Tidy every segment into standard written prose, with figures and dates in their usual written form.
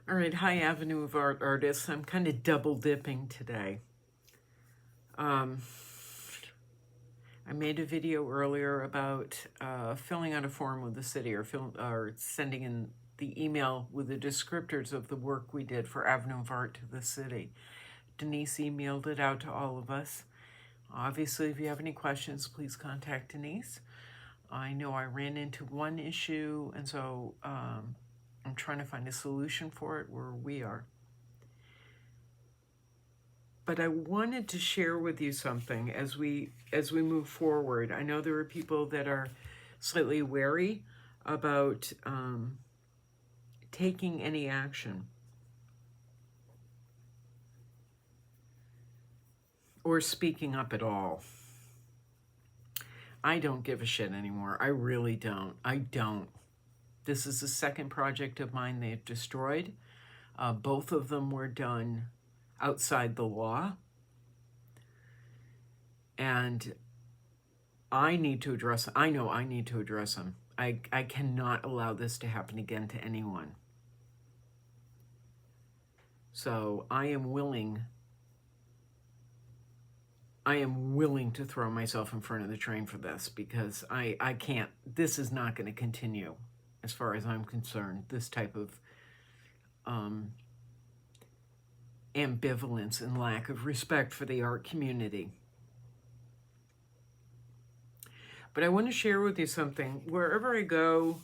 All right, hi Avenue of Art artists. I'm kind of double dipping today. I made a video earlier about filling out a form with the city or sending in the email with the descriptors of the work we did for Avenue of Art to the city. Denise emailed it out to all of us. Obviously, if you have any questions, please contact Denise. I know I ran into one issue, and so I'm trying to find a solution for it where we are. But I wanted to share with you something as we move forward. I know there are people that are slightly wary about taking any action or speaking up at all. I don't give a shit anymore. I really don't. I don't. This is the second project of mine they've destroyed. Both of them were done outside the law. And I need to address, I know I need to address them. I cannot allow this to happen again to anyone. So I am willing to throw myself in front of the train for this because I can't, this is not going to continue as far as I'm concerned, this type of ambivalence and lack of respect for the art community. But I want to share with you something. Wherever I go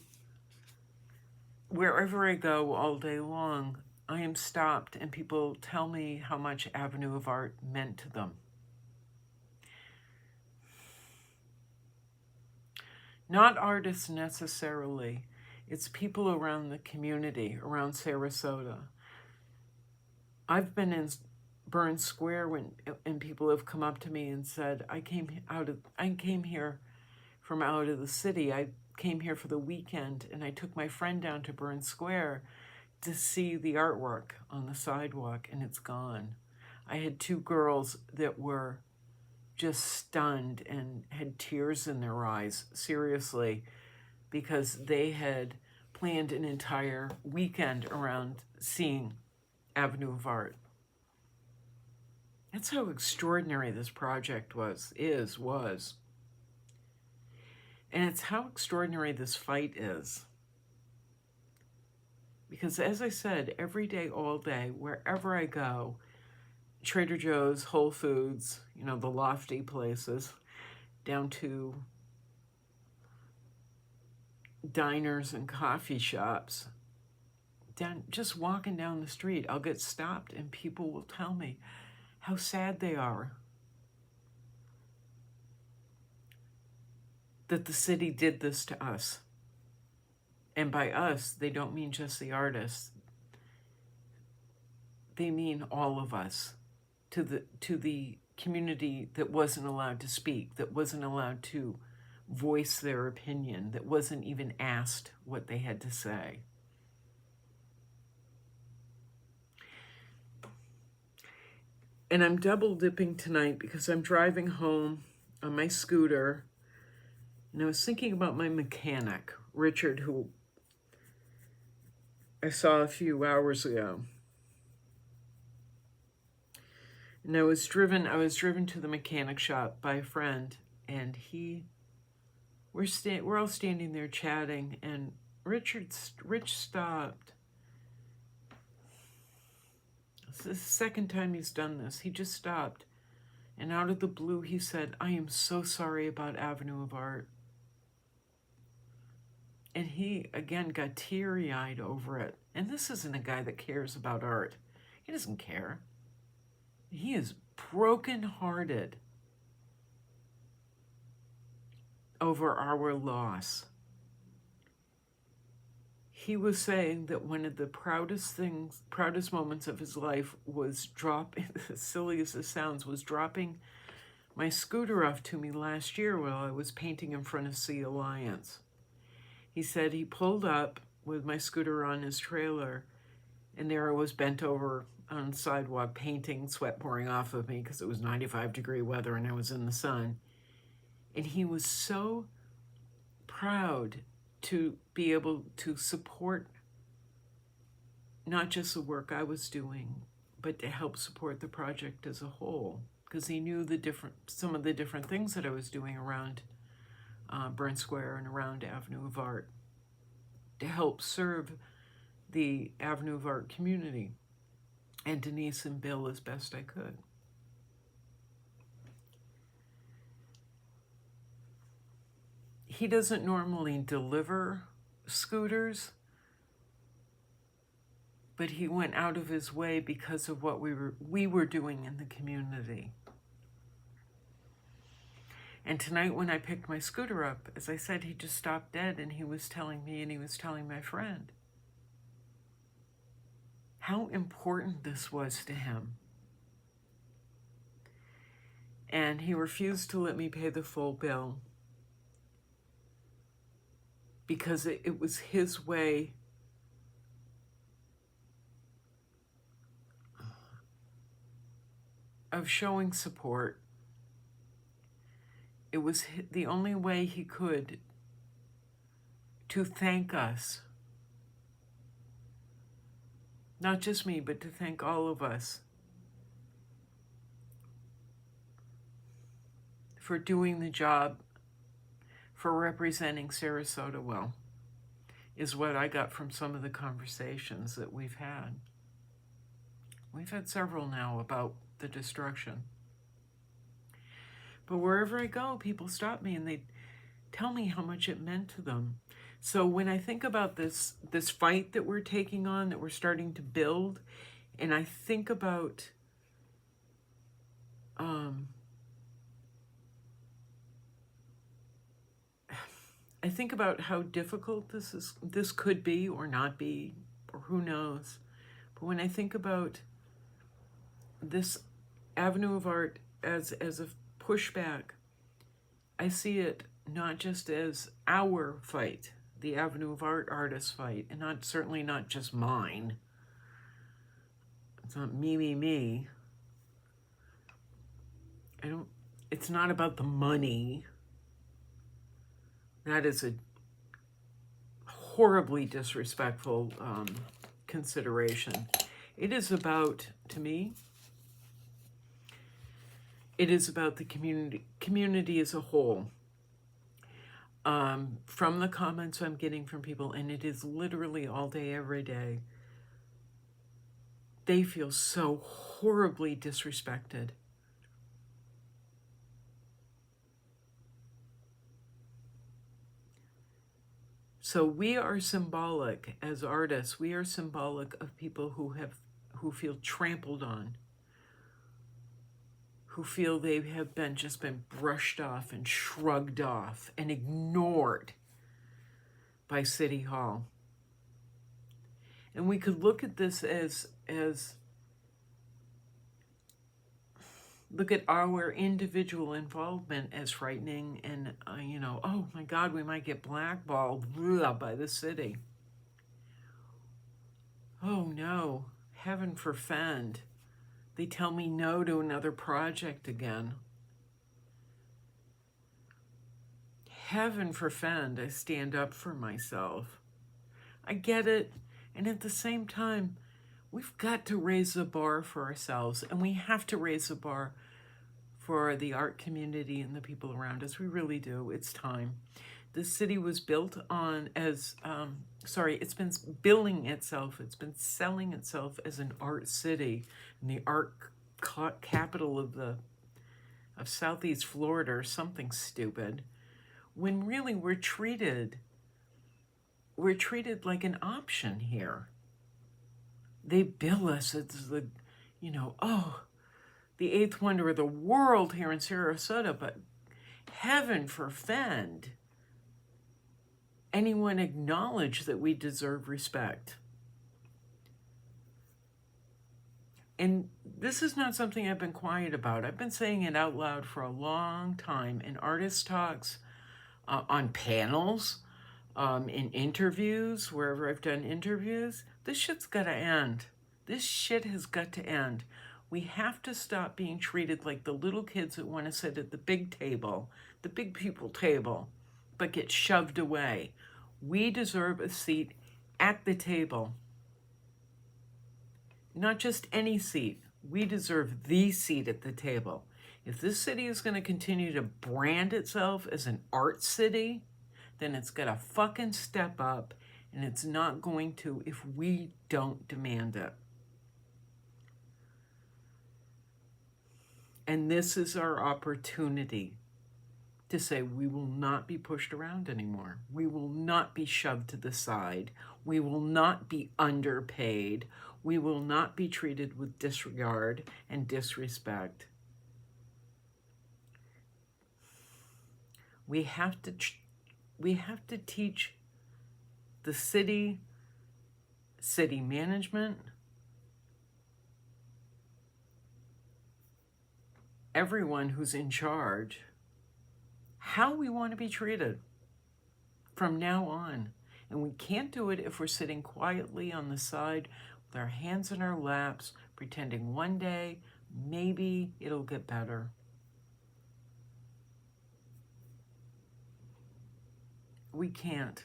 all day long, I am stopped and people tell me how much Avenue of Art meant to them. Not artists necessarily. It's people around the community, around Sarasota. I've been in Burns Square and people have come up to me and said, I came here from out of the city. I came here for the weekend and I took my friend down to Burns Square to see the artwork on the sidewalk and it's gone. I had two girls that were just stunned and had tears in their eyes, seriously, because they had planned an entire weekend around seeing Avenue of Art. That's how extraordinary this project was. And it's how extraordinary this fight is. Because as I said, every day, all day, wherever I go, Trader Joe's, Whole Foods, you know, the lofty places, down to diners and coffee shops, just walking down the street, I'll get stopped and people will tell me how sad they are that the city did this to us. And by us, they don't mean just the artists. They mean all of us, to the community that wasn't allowed to speak, that wasn't allowed to voice their opinion, that wasn't even asked what they had to say. And I'm double dipping tonight because I'm driving home on my scooter and I was thinking about my mechanic, Richard, who I saw a few hours ago. And I was driven to the mechanic shop by a friend, and we're all standing there chatting, and Rich stopped. It's the second time he's done this. He just stopped, and out of the blue he said, "I am so sorry about Avenue of Art." And he, again, got teary-eyed over it. And this isn't a guy that cares about art. He doesn't care. He is broken-hearted over our loss. He was saying that one of the proudest moments of his life was as silly as this sounds, was dropping my scooter off to me last year while I was painting in front of Sea Alliance. He said he pulled up with my scooter on his trailer, and there I was bent over on the sidewalk painting, sweat pouring off of me because it was 95-degree weather and I was in the sun. And he was so proud to be able to support not just the work I was doing, but to help support the project as a whole, because he knew some of the different things that I was doing around Burn Square and around Avenue of Art to help serve the Avenue of Art community, and Denise and Bill as best I could. He doesn't normally deliver scooters, but he went out of his way because of what we were doing in the community. And tonight when I picked my scooter up, as I said, he just stopped dead, and he was telling me and he was telling my friend how important this was to him. And he refused to let me pay the full bill because it was his way of showing support. It was the only way he could to thank us. Not just me, but to thank all of us for doing the job, for representing Sarasota well, is what I got from some of the conversations that we've had. We've had several now about the destruction. But wherever I go, people stop me and they tell me how much it meant to them. So when I think about this fight that we're taking on, that we're starting to build, and I think about how difficult this could be or not be, or who knows. But when I think about this Avenue of Art as a pushback, I see it not just as our fight, the Avenue of Art artists fight, and certainly not just mine. It's not me. It's not about the money. That is a horribly disrespectful consideration. It is about, to me, it is about the community as a whole. From the comments I'm getting from people, and it is literally all day, every day, they feel so horribly disrespected. So we are symbolic as artists. We are symbolic of people who feel trampled on, who feel they have just been brushed off and shrugged off and ignored by City Hall. And we could look at this as look at our individual involvement as frightening and, oh my God, we might get blackballed by the city. Oh no, heaven forfend. They tell me no to another project again. Heaven forfend, I stand up for myself. I get it. And at the same time, we've got to raise the bar for ourselves, and we have to raise the bar for the art community and the people around us. We really do. It's time. The city was built on it's been billing itself, it's been selling itself as an art city and the art capital of Southeast Florida or something stupid, when really we're treated like an option here. They bill us as the eighth wonder of the world here in Sarasota, but heaven forfend anyone acknowledge that we deserve respect. And this is not something I've been quiet about. I've been saying it out loud for a long time in artist talks, on panels, in interviews, wherever I've done interviews. This shit's got to end. This shit has got to end. We have to stop being treated like the little kids that want to sit at the big table, the big people table, but get shoved away. We deserve a seat at the table. not just any seat. We deserve the seat at the table. If this city is going to continue to brand itself as an art city, then it's got to fucking step up, and it's not going to if we don't demand it. And this is our opportunity to say we will not be pushed around anymore. We will not be shoved to the side. We will not be underpaid. We will not be treated with disregard and disrespect. We have to teach the city management, everyone who's in charge, how we want to be treated from now on. And we can't do it if we're sitting quietly on the side with our hands in our laps, pretending one day maybe it'll get better. We can't.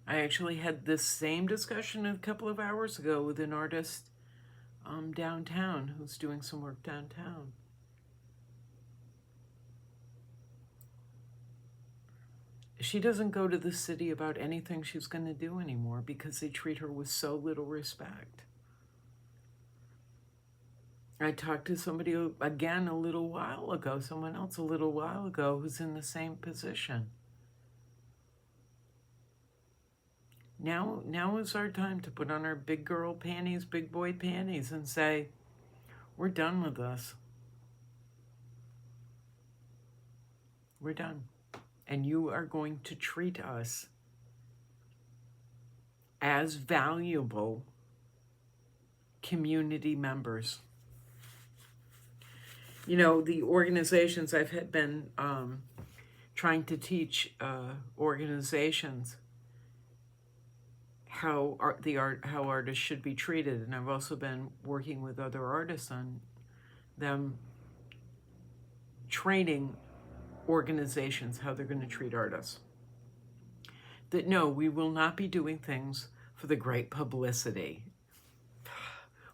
I actually had this same discussion a couple of hours ago with an artist downtown who's doing some work downtown. She doesn't go to the city about anything she's going to do anymore because they treat her with so little respect. I talked to somebody again a little while ago, someone else a little while ago who's in the same position. Now is our time to put on our big girl panties, big boy panties, and say, we're done with this. We're done. And you are going to treat us as valuable community members. You know, the organizations I've been trying to teach organizations how artists should be treated, and I've also been working with other artists on them training organizations how they're going to treat artists. That no, we will not be doing things for the great publicity.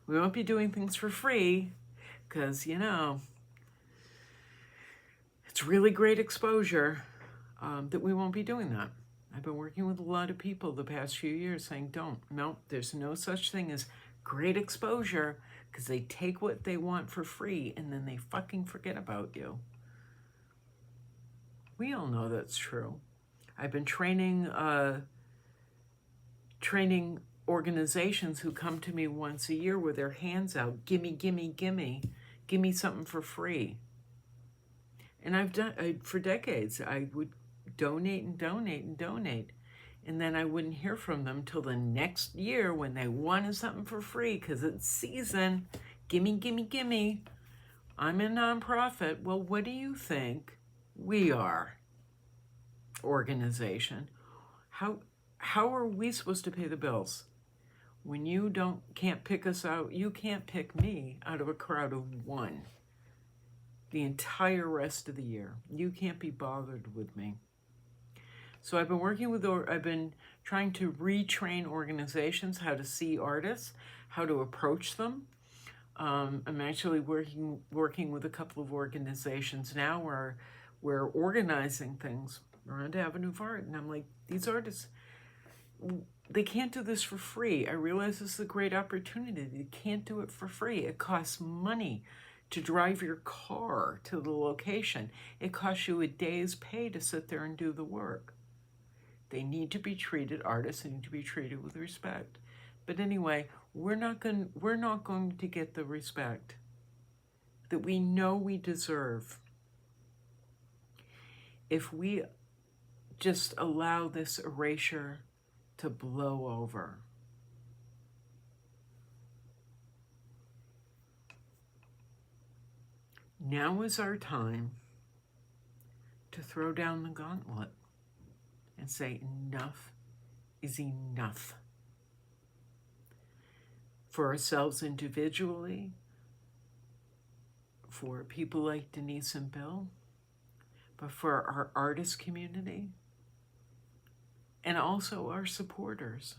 We won't be doing things for free because, you know, it's really great exposure, that we won't be doing that. I've been working with a lot of people the past few years saying, there's no such thing as great exposure, because they take what they want for free and then they fucking forget about you. We all know that's true. I've been training organizations who come to me once a year with their hands out, gimme, gimme, gimme, give me something for free. And I've done, for decades, I would donate and donate and donate. And then I wouldn't hear from them till the next year when they wanted something for free because it's season. Gimme, gimme, gimme. I'm a nonprofit. Well, what do you think we are? Organization. How are we supposed to pay the bills? When you can't pick us out, you can't pick me out of a crowd of one the entire rest of the year. You can't be bothered with me. So I've been trying to retrain organizations how to see artists, how to approach them. I'm actually working with a couple of organizations now where we're organizing things around Ave of Art. And I'm like, these artists, they can't do this for free. I realize this is a great opportunity. They can't do it for free. It costs money to drive your car to the location. It costs you a day's pay to sit there and do the work. They need to be treated, artists need to be treated with respect. But anyway, we're not going to get the respect that we know we deserve if we just allow this erasure to blow over. Now is our time to throw down the gauntlet and say enough is enough. For ourselves individually, for people like Denise and Bill, but for our artist community, and also our supporters.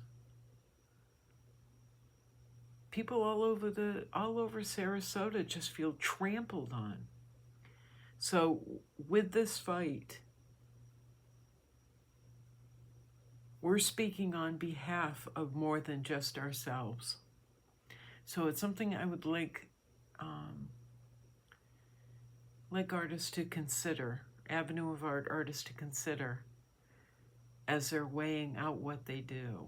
people all over Sarasota just feel trampled on. So with this fight, we're speaking on behalf of more than just ourselves. So it's something I would like artists to consider, Ave of Art artists to consider as they're weighing out what they do.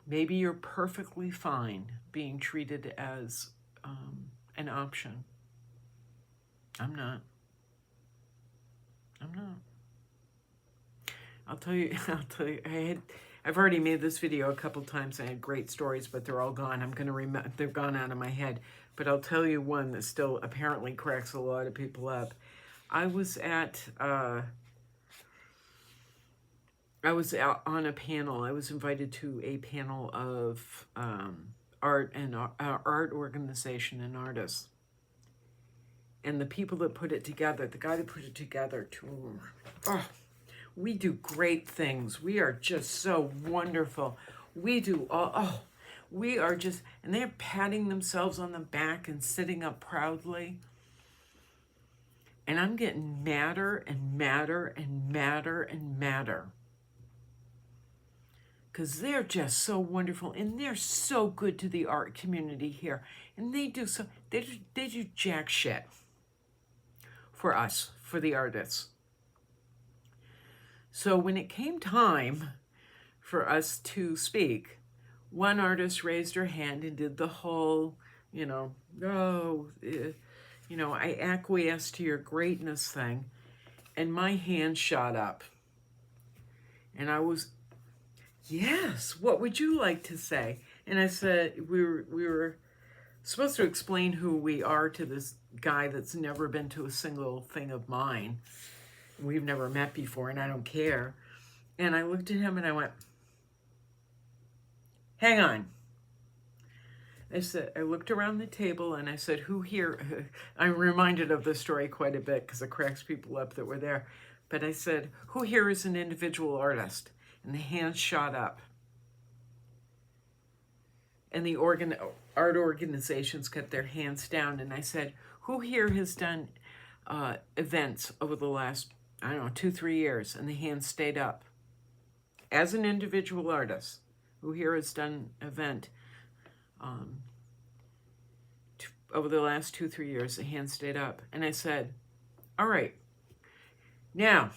Maybe you're perfectly fine being treated as an option. I'm not. I'll tell you, I've already made this video a couple times. I had great stories, but they're all gone. I'm going to remember, they're gone out of my head. But I'll tell you one that still apparently cracks a lot of people up. I was out on a panel. I was invited to a panel of art and art organization and artists. And the people that put it together, the guy that put it together, we do great things. We are just so wonderful. We do we are just, and they're patting themselves on the back and sitting up proudly. And I'm getting madder and madder and madder and madder. Because they're just so wonderful, and they're so good to the art community here. And they do jack shit for us, for the artists. So when it came time for us to speak, one artist raised her hand and did the whole, I acquiesce to your greatness thing. And my hand shot up. And I was, yes, what would you like to say? And I said, we were supposed to explain who we are to this guy that's never been to a single thing of mine. We've never met before, and I don't care. And I looked at him and I went, hang on. I looked around the table and I said, who here? I'm reminded of this story quite a bit because it cracks people up that were there. But I said, who here is an individual artist? And the hands shot up. And the art organizations kept their hands down. And I said, who here has done events over the last, 2-3 years? And the hands stayed up. As an individual artist, who here has done an event over the last 2-3 years, the hands stayed up. And I said, all right, now,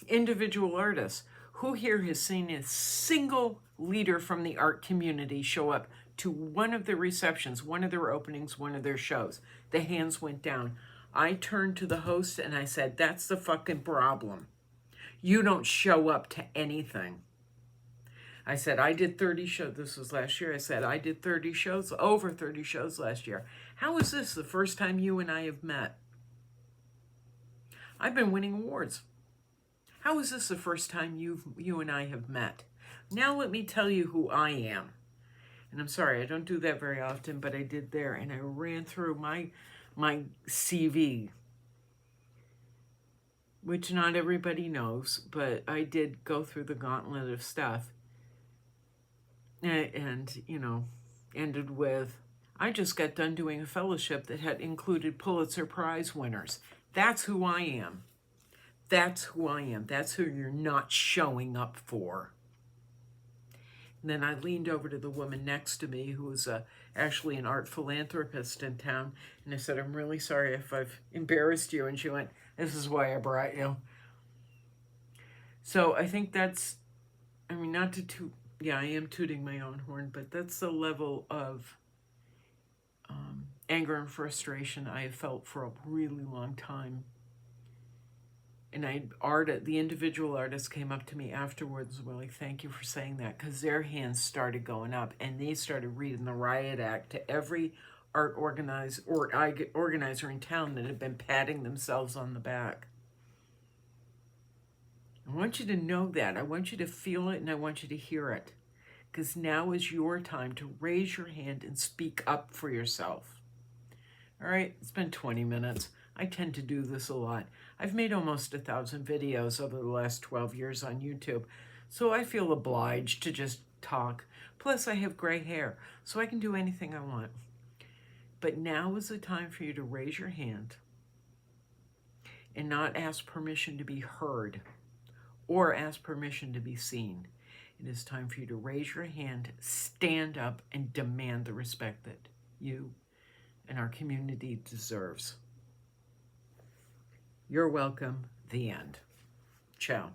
individual artists, who here has seen a single leader from the art community show up to one of their receptions, one of their openings, one of their shows? The hands went down. I turned to the host and I said, that's the fucking problem. You don't show up to anything. I said, I did 30 shows. This was last year. I said, I did 30 shows, over 30 shows last year. How is this the first time you and I have met? I've been winning awards. How is this the first time you and I have met? Now let me tell you who I am. And I'm sorry, I don't do that very often, but I did there. And I ran through my CV, which not everybody knows, but I did go through the gauntlet of stuff. And ended with, I just got done doing a fellowship that had included Pulitzer Prize winners. That's who I am. That's who I am. That's who you're not showing up for. And then I leaned over to the woman next to me, who was actually an art philanthropist in town, and I said, I'm really sorry if I've embarrassed you. And she went, this is why I brought you. So I think that's, not to I am tooting my own horn, but that's the level of anger and frustration I have felt for a really long time. And the individual artists came up to me afterwards and were like, thank you for saying that, because their hands started going up and they started reading the riot act to every art organizer in town that had been patting themselves on the back. I want you to know that. I want you to feel it and I want you to hear it. Because now is your time to raise your hand and speak up for yourself. All right, it's been 20 minutes. I tend to do this a lot. I've made almost 1,000 videos over the last 12 years on YouTube, so I feel obliged to just talk. Plus, I have gray hair, so I can do anything I want. But now is the time for you to raise your hand and not ask permission to be heard or ask permission to be seen. It is time for you to raise your hand, stand up, and demand the respect that you and our community deserves. You're welcome. The end. Ciao.